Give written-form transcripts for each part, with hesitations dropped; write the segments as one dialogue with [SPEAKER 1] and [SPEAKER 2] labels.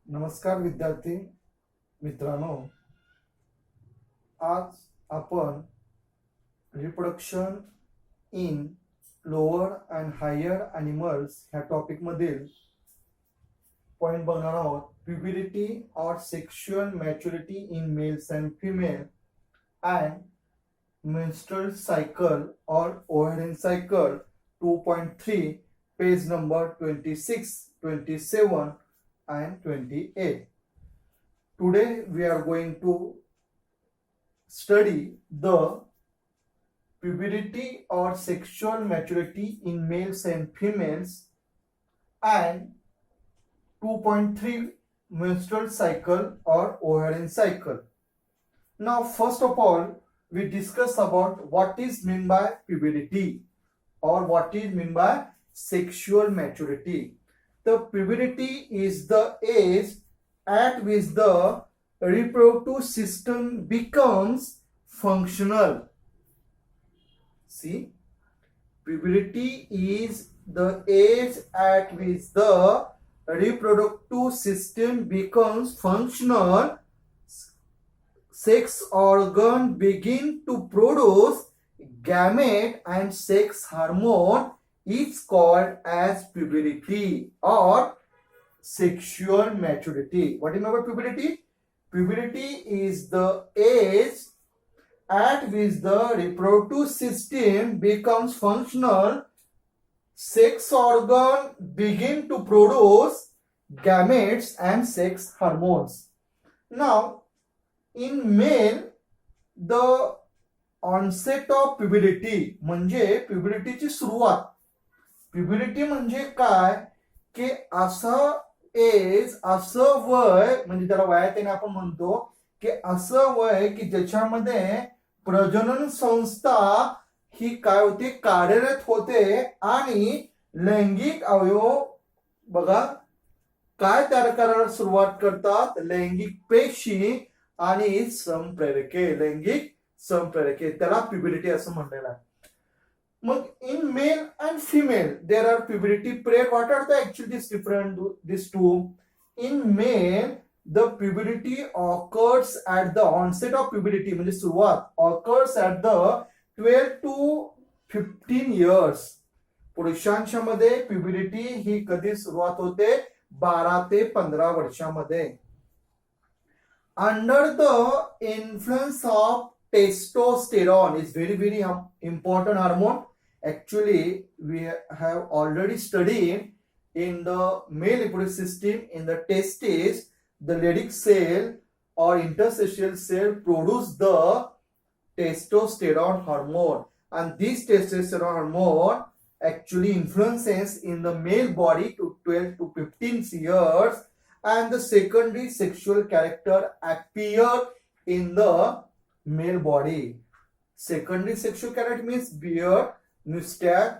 [SPEAKER 1] नमस्कार विद्यार्थी मित्रांनो, आज आपण reproduction in lower and higher animals ह्या टॉपिक मधील पॉइंट बघणार आहोत. प्युबरिटी और sexual maturity in males and female and menstrual cycle or ovarian cycle 2.3, page number 26, 27 and 28. Today we are going to study the puberty or sexual maturity in males and females and 2.3 menstrual cycle or ovarian cycle. Now first of all, we discuss about what is mean by puberty or what is mean by sexual maturity. The puberty is the age at which the reproductive system becomes functional. See, puberty is the age at which the reproductive system becomes functional. Sex organ begin to produce gamete and sex hormone is called as puberty or sexual maturity. What do you know about puberty? Puberty is the age at which the reproductive system becomes functional. Sex organ begin to produce gametes and sex hormones. Now, in male, the onset of puberty म्हणजे प्युबरिटीची सुरुवात. Puberty म्हणजे काय की असं as, असं वय, म्हणजे त्याला वयाने आपण म्हणतो की असं वय की ज्याच्यामध्ये प्रजनन संस्था ही काय होते, कार्यरत होते आणि लैंगिक अवयव बघा काय तयार करायला सुरुवात करतात, लैंगिक पेशी आणि संप्रेरके, लैंगिक संप्रेरके, त्याला प्युबरिटी असं म्हणलेलं आहे. मग in male and female there are puberty period. What are the actually this different this two? In male the puberty occurs at the onset of puberty म्हणजे सुरुवात occurs at the 12 to 15 years. पुरुषांच्यामध्ये puberty ही कधी सुरुवात होते? 12 ते 15 वर्षामध्ये. Under the influence of testosterone is very important hormone. Actually, we have already studied in the male reproductive system, in the testes, the Leydig cell or interstitial cell produce the testosterone hormone, and this testosterone hormone actually influences in the male body to 12 to 15 years. And the secondary sexual character appear in the male body. Secondary sexual character means beard, mustache,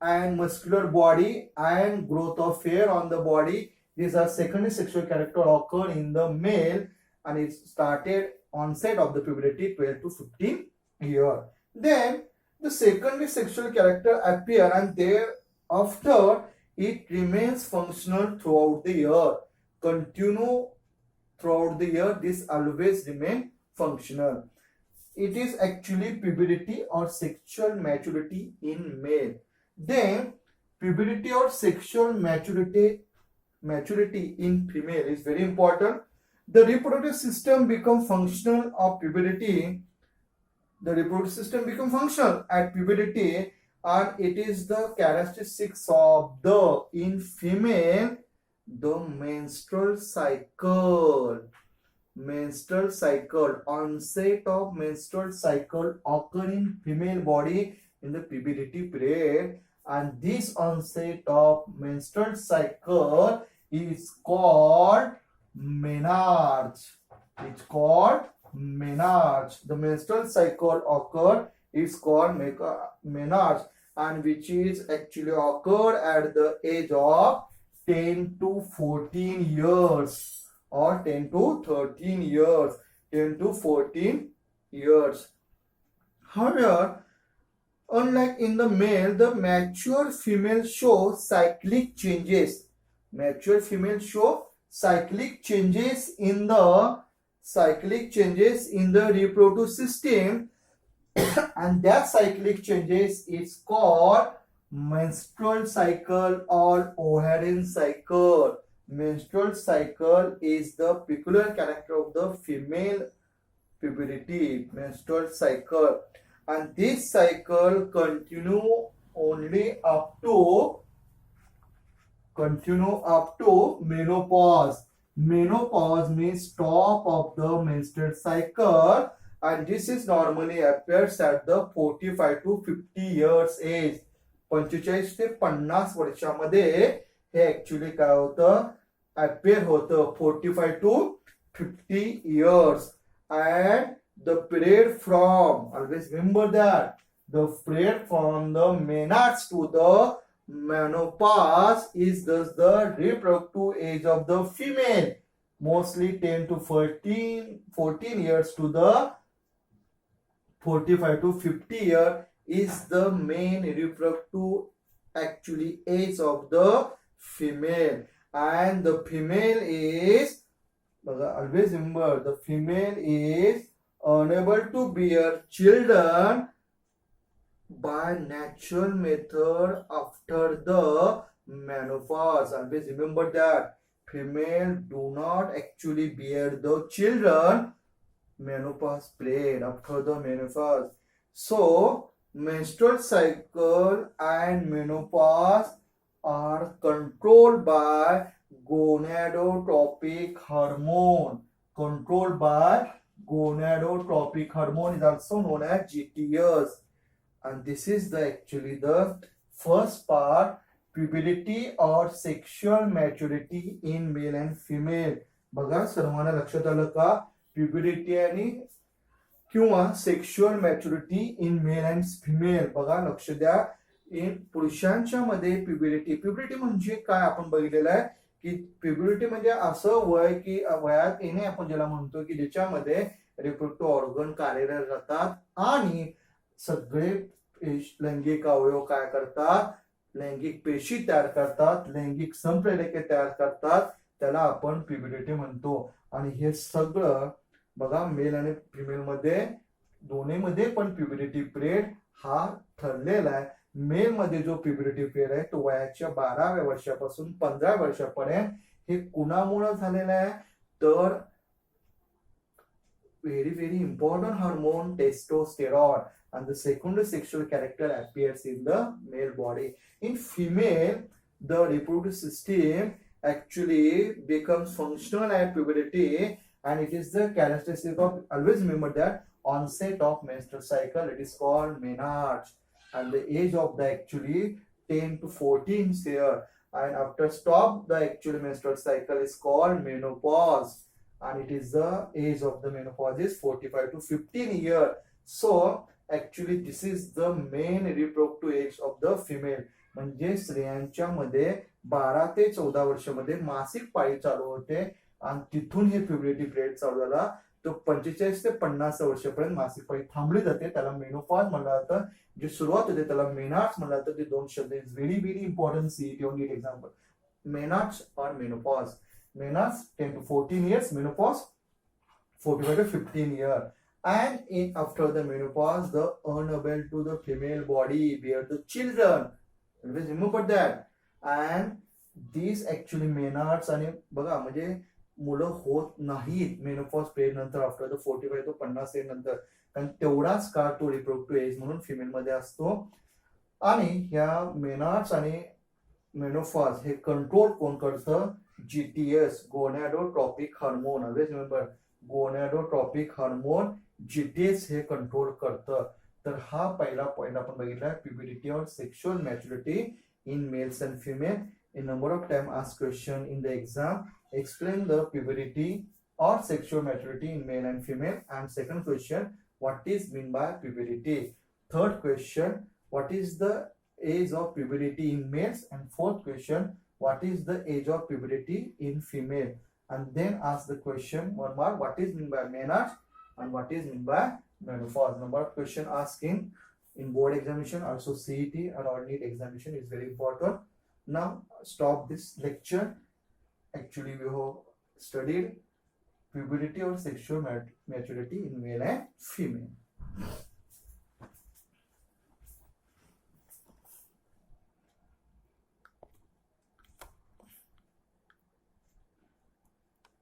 [SPEAKER 1] and muscular body and growth of hair on the body. These are secondary sexual character occur in the male, and it started onset of the puberty 12 to 15 year. Then the secondary sexual character appear, and thereafter it remains functional throughout the year. Continue throughout the year, this always remain functional. It is actually puberty or sexual maturity in male. Then puberty or sexual maturity in female is very important. The reproductive system become functional of puberty. The reproductive system become functional at puberty, and it is the characteristics of the in female the menstrual cycle. Menstrual cycle, onset of menstrual cycle occur in female body in the puberty period, and this onset of menstrual cycle is called menarche. It's called menarche. The menstrual cycle occur is called menarche, and which is actually occurred at the age of 10 to 14 years or 10 to 13 years, 10 to 14 years. However, unlike in the male, the mature female show cyclic changes. Mature female show cyclic changes in the reproductive system, and that cyclic changes is called menstrual cycle or ovarian cycle. Menstrual cycle is the peculiar character of the female puberty, menstrual cycle, and this cycle continue up to menopause. Menopause means stop of the menstrual cycle, and this is normally appears at the 45 to 50 years age. 45 ते 50 वर्षामध्ये हे actually काय होतं, appear होतं 45 to 50 years. And the period from, always remember that, the period from the menarche to the menopause is thus the reproductive age of the female, mostly 10 to 14 years to the 45 to 50 year is the main reproductive actually age of the female. And the female is, always remember, the female is unable to bear children by natural method after the menopause. Always remember that female do not actually bear the children menopause period, after the menopause. So menstrual cycle and menopause are controlled by gonadotropic hormone. Controlled by gonadotropic hormone is also known as GTS. And this is actually the first part, puberty or sexual maturity in male and female. बघा सर्वांना लक्षात आलं का, puberty आणि किंवा sexual maturity in male and female. बघा लक्ष द्या, इन पुरुषांच्या मध्ये प्युबरिटी म्हणजे काय आपण बघितलेलं आहे की प्युबरिटी म्हणजे असं वय की वयात येणे आपण ज्याला म्हणतो की ज्याच्यामध्ये रिप्रोडक्टिव्ह ऑर्गन कार्यरत राहतात आणि सगळे लैंगिक अवयव काय करतात, लैंगिक पेशी तयार करतात, लैंगिक संप्रेरके तयार करतात, त्याला आपण प्युबरिटी म्हणतो. आणि हे सगळं बघा मेल आणि फिमेल मध्ये दोन्हीमध्ये पण प्युबरिटी पिरियड हा ठरलेला आहे. मेल मध्ये जो प्युबरिटी पिरियड आहे तो वयाच्या 12व्या वर्षापासून 15व्या वर्षापर्यंत. हे कुणामुळे झालेलं आहे तर very important hormone testosterone, and the secondary sexual character appears in the male body. In female, the reproductive system actually becomes functional at puberty, and it is the characteristic of, always remember that, onset of menstrual cycle. It is called menarche, and the age of the actually 10 to 14 year, and after stop the actual menstrual cycle is called menopause, and it is the age of the menopause is 45 to 15 year. So actually this is the main reproductive age of the female. म्हणजे स्त्रियांच्या मध्ये 12 ते 14 वर्षामध्ये मासिक पाळी चालू होते आणि तिथून हे प्युबरिटी पिरियड चालू झाला. तो 45 ते 50 वर्षापर्यंत मासिक पाळी थांबली जाते, त्याला मेनोपॉज म्हणलं जातं. जे सुरुवात होते त्याला मेनार्च म्हणलं जातं. ते दोन शब्द is very important. CET only example, menarche और menopause. Menarche 10 to 14 years, menopause 45 to 15 year. And after the menopause, the unable to the female body bear the children. Always remember that. And these actually menarche आणि बघा म्हणजे मुलं होत नाहीत menopause period नंतर, after the 45 to 50 as नंतर, कारण तेवढाच काळ तो रिप्रोडक्टिव्ह एज म्हणून फिमेल मध्ये असतो. आणि ह्या मेनार्च आणि मेनोपॉज हे कंट्रोल कोण करतं? GTS, gonadotropic hormone. Always remember, gonadotropic hormone GTS हे कंट्रोल करतं. तर हा पहिला पॉइंट आपण बघितला, प्युबरिटी और sexual maturity in males and female. A number of time asked question in the exam, explain the puberty or sexual maturity in male and female. And second question, what is mean by puberty? Third question, what is the age of puberty in males? And fourth question, what is the age of puberty in female? And then ask the question one more, what is mean by menarche and what is mean by menopause? Number of question asking in board examination, also CET and or NEET examination is very important. Now stop this lecture. Actually we have studied puberty or sexual maturity in male and female.